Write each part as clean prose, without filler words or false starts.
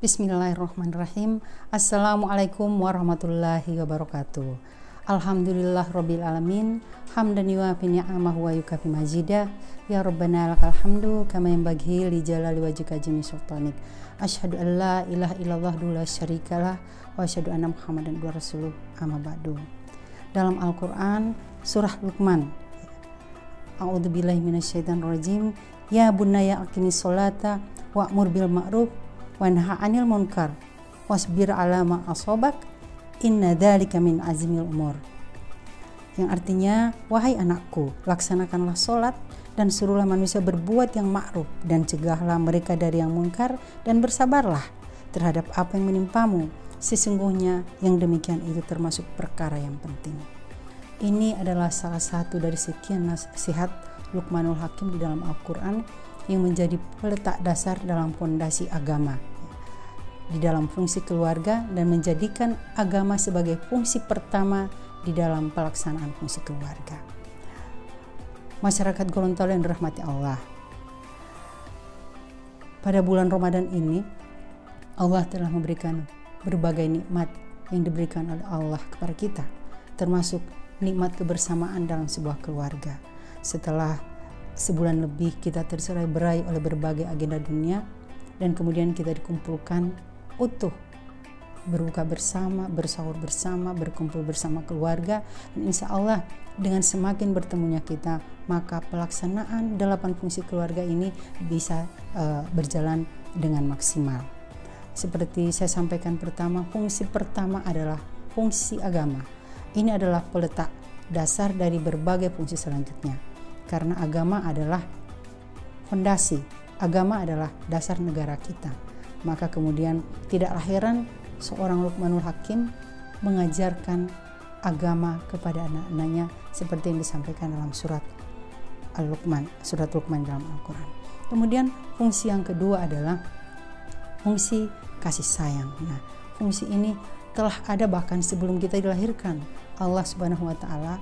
Bismillahirrahmanirrahim. Assalamualaikum warahmatullahi wabarakatuh. Alhamdulillah rabbil alamin. Hamdan yuwafi ni'amahu wa yukafi majidah. Ya Rabbana lakal hamdu kama yanbaghi li jalali wajhika jami sultanik. Asyhadu an la ilaha illallah la syarikalah wa asyhadu anna Muhammadan rasuluh amma ba'du. Dalam Al-Qur'an surah Luqman. A'udzubillahi minasyaitonir rajim. Ya bunayya aqimis sholata wa'mur bil ma'ruf wanha 'anil munkar wasbir 'ala ma asabak inna dzalika min azmil umur. Yang artinya, wahai anakku, laksanakanlah sholat dan suruhlah manusia berbuat yang ma'ruf dan cegahlah mereka dari yang munkar dan bersabarlah terhadap apa yang menimpamu. Sesungguhnya yang demikian itu termasuk perkara yang penting. Ini adalah salah satu dari sekian nasihat Luqmanul Hakim di dalam Al-Quran yang menjadi peletak dasar dalam fondasi agama di dalam fungsi keluarga dan menjadikan agama sebagai fungsi pertama di dalam pelaksanaan fungsi keluarga. Masyarakat Gorontalo yang dirahmati Allah, pada bulan Ramadan ini Allah telah memberikan berbagai nikmat yang diberikan oleh Allah kepada kita, termasuk nikmat kebersamaan dalam sebuah keluarga. Setelah sebulan lebih kita tercerai-berai oleh berbagai agenda dunia, dan kemudian kita dikumpulkan utuh, berbuka bersama, bersahur bersama, berkumpul bersama keluarga, dan insya Allah dengan semakin bertemunya kita, maka pelaksanaan 8 fungsi keluarga ini bisa berjalan dengan maksimal. Seperti saya sampaikan pertama, fungsi pertama adalah fungsi agama. Ini adalah peletak dasar dari berbagai fungsi selanjutnya. Karena agama adalah fondasi, agama adalah dasar negara kita. Maka kemudian tidaklah heran seorang Luqmanul Hakim mengajarkan agama kepada anak-anaknya seperti yang disampaikan dalam surat Al-Luqman, surat Luqman dalam Al-Quran. Kemudian fungsi yang kedua adalah fungsi kasih sayang. Nah, fungsi ini telah ada bahkan sebelum kita dilahirkan. Allah Subhanahu wa taala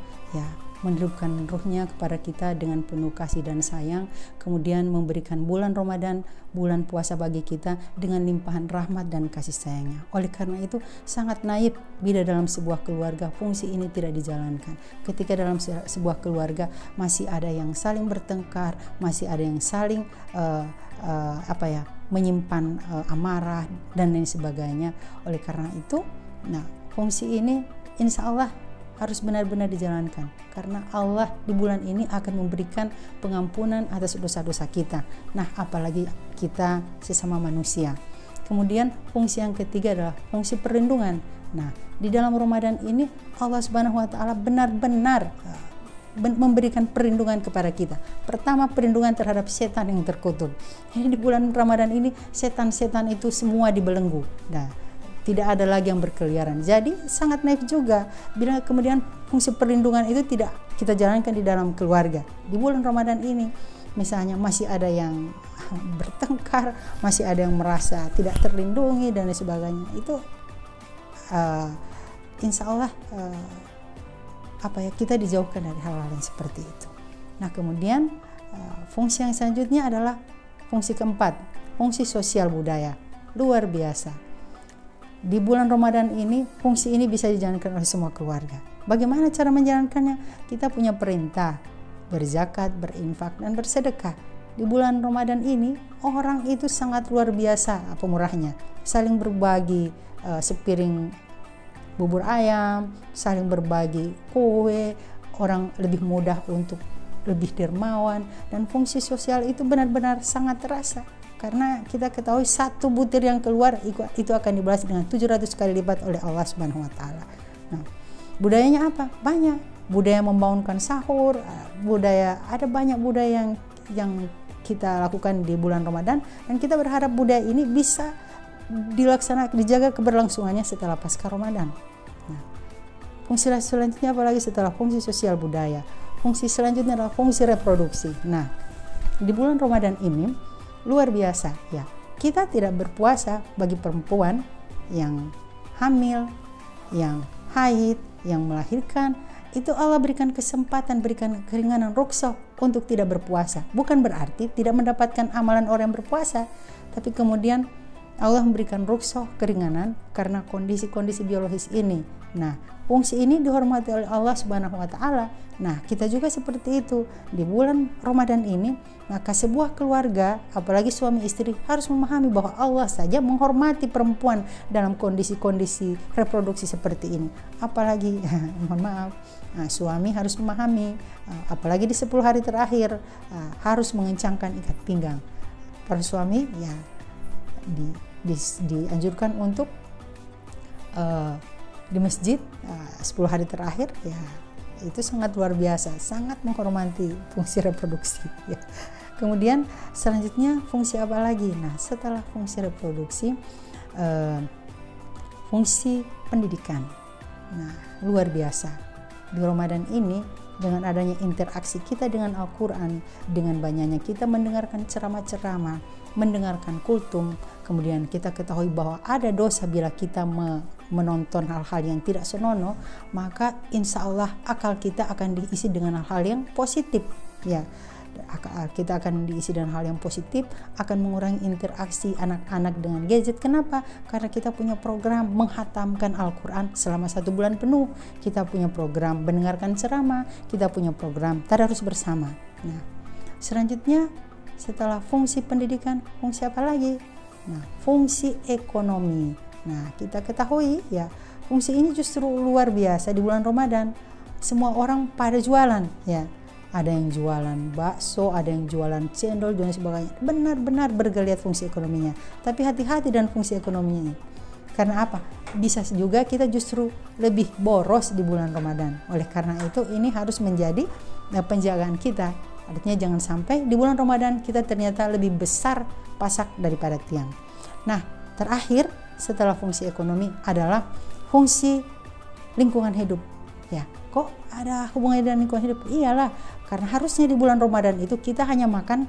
menghidupkan ruhnya kepada kita dengan penuh kasih dan sayang, kemudian memberikan bulan Ramadan, bulan puasa bagi kita dengan limpahan rahmat dan kasih sayangnya. Oleh karena itu sangat naif bila dalam sebuah keluarga fungsi ini tidak dijalankan. Ketika dalam sebuah keluarga masih ada yang saling bertengkar, masih ada yang saling menyimpan amarah dan lain sebagainya. Oleh karena itu, fungsi ini insya Allah harus benar-benar dijalankan, karena Allah di bulan ini akan memberikan pengampunan atas dosa-dosa kita. Nah, apalagi kita sesama manusia. Kemudian fungsi yang ketiga adalah fungsi perlindungan. Nah, di dalam Ramadan ini Allah Subhanahu wa taala benar-benar memberikan perlindungan kepada kita. Pertama, perlindungan terhadap setan yang terkutuk. Jadi di bulan Ramadan ini setan-setan itu semua dibelenggu. Nah, tidak ada lagi yang berkeliaran. Jadi sangat naif juga bila kemudian fungsi perlindungan itu tidak kita jalankan di dalam keluarga. Di bulan Ramadan ini misalnya masih ada yang bertengkar, masih ada yang merasa tidak terlindungi dan lain sebagainya. Itu insya Allah kita dijauhkan dari hal-hal yang seperti itu. Nah, kemudian fungsi yang selanjutnya adalah fungsi keempat, fungsi sosial budaya. Luar biasa. Di bulan Ramadan ini, fungsi ini bisa dijalankan oleh semua keluarga. Bagaimana cara menjalankannya? Kita punya perintah berzakat, berinfak, dan bersedekah. Di bulan Ramadan ini, orang itu sangat luar biasa pemurahnya. Saling berbagi sepiring bubur ayam, saling berbagi kue, orang lebih mudah untuk lebih dermawan, dan fungsi sosial itu benar-benar sangat terasa. Karena kita ketahui satu butir yang keluar itu akan dibalas dengan 700 kali lipat oleh Allah Subhanahu wa taala. Nah, budayanya apa? Banyak. Budaya membangunkan sahur, ada banyak budaya yang kita lakukan di bulan Ramadan, dan kita berharap budaya ini bisa dijaga keberlangsungannya setelah pasca Ramadan. Nah, fungsi selanjutnya apalagi setelah fungsi sosial budaya? Fungsi selanjutnya adalah fungsi reproduksi. Nah, di bulan Ramadan ini luar biasa ya. Kita tidak berpuasa bagi perempuan yang hamil, yang haid, yang melahirkan. Itu Allah berikan kesempatan, berikan keringanan rukhsah untuk tidak berpuasa. Bukan berarti tidak mendapatkan amalan orang yang berpuasa, tapi kemudian Allah memberikan rukhsah, keringanan karena kondisi-kondisi biologis ini. Nah, fungsi ini dihormati oleh Allah Subhanahu wa taala. Nah, kita juga seperti itu. Di bulan Ramadan ini, maka sebuah keluarga, apalagi suami istri, harus memahami bahwa Allah saja menghormati perempuan dalam kondisi-kondisi reproduksi seperti ini. Apalagi mohon maaf, suami harus memahami, apalagi di 10 hari terakhir harus mengencangkan ikat pinggang. Para suami ya dianjurkan untuk di masjid 10 hari terakhir, ya itu sangat luar biasa, sangat menghormati fungsi reproduksi ya. Kemudian selanjutnya fungsi apa lagi? Nah, setelah fungsi reproduksi, fungsi pendidikan. Nah, luar biasa di Ramadan ini, dengan adanya interaksi kita dengan Al-Quran, dengan banyaknya kita mendengarkan ceramah-ceramah, mendengarkan kultum, kemudian kita ketahui bahwa ada dosa bila kita menonton hal-hal yang tidak senonoh, maka insya Allah akal kita akan diisi dengan hal-hal yang positif ya. Kita akan diisi dengan hal yang positif, akan mengurangi interaksi anak-anak dengan gadget. Kenapa? Karena kita punya program menghatamkan Al-Quran selama 1 bulan penuh. Kita punya program mendengarkan ceramah, kita punya program tadarus bersama. Nah, selanjutnya setelah fungsi pendidikan, fungsi apa lagi? Nah, fungsi ekonomi. Nah, kita ketahui ya, fungsi ini justru luar biasa di bulan Ramadan. Semua orang pada jualan ya. Ada yang jualan bakso, ada yang jualan cendol dan sebagainya. Benar-benar bergeliat fungsi ekonominya. Tapi hati-hati dan fungsi ekonominya. Karena apa? Bisa juga kita justru lebih boros di bulan Ramadan. Oleh karena itu ini harus menjadi penjagaan kita. Artinya jangan sampai di bulan Ramadan kita ternyata lebih besar pasak daripada tiang. Nah, terakhir setelah fungsi ekonomi adalah fungsi lingkungan hidup. Ya, kok ada hubungannya dengan lingkungan hidup? Iyalah, karena harusnya di bulan Ramadan itu kita hanya makan,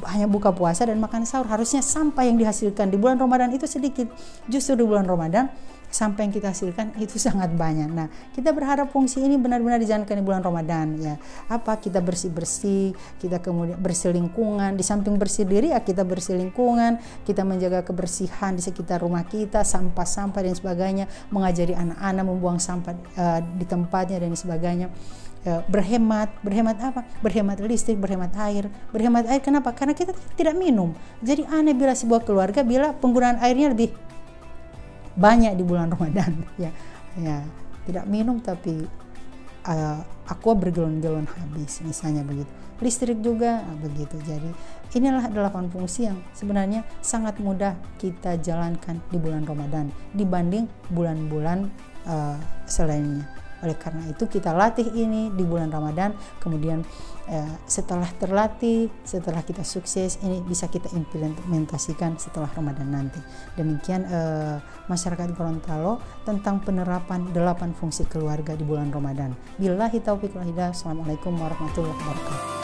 hanya buka puasa dan makan sahur. Harusnya sampah yang dihasilkan di bulan Ramadan itu sedikit. Justru di bulan Ramadan sampah yang kita hasilkan itu sangat banyak. Nah, kita berharap fungsi ini benar-benar dijalankan di bulan Ramadan ya. Apa? Kita bersih-bersih, kita kemudian bersih lingkungan. Di samping bersih diri ya, kita bersih lingkungan, kita menjaga kebersihan di sekitar rumah kita, sampah-sampah dan sebagainya, mengajari anak-anak membuang sampah di tempatnya dan sebagainya. Berhemat apa? Berhemat listrik, berhemat air. Berhemat air kenapa? Karena kita tidak minum. Jadi aneh bila sebuah keluarga bila penggunaan airnya lebih banyak di bulan Ramadan ya tidak minum tapi aqua bergalon-galon habis misalnya begitu. Listrik juga begitu. Jadi inilah 8 fungsi yang sebenarnya sangat mudah kita jalankan di bulan Ramadan dibanding bulan-bulan selainnya. Oleh karena itu kita latih ini di bulan Ramadan, kemudian setelah terlatih, setelah kita sukses, ini bisa kita implementasikan setelah Ramadan nanti. Demikian masyarakat Gorontalo tentang penerapan 8 fungsi keluarga di bulan Ramadan. Billahi taufiq wal hidayah. Assalamualaikum warahmatullahi wabarakatuh.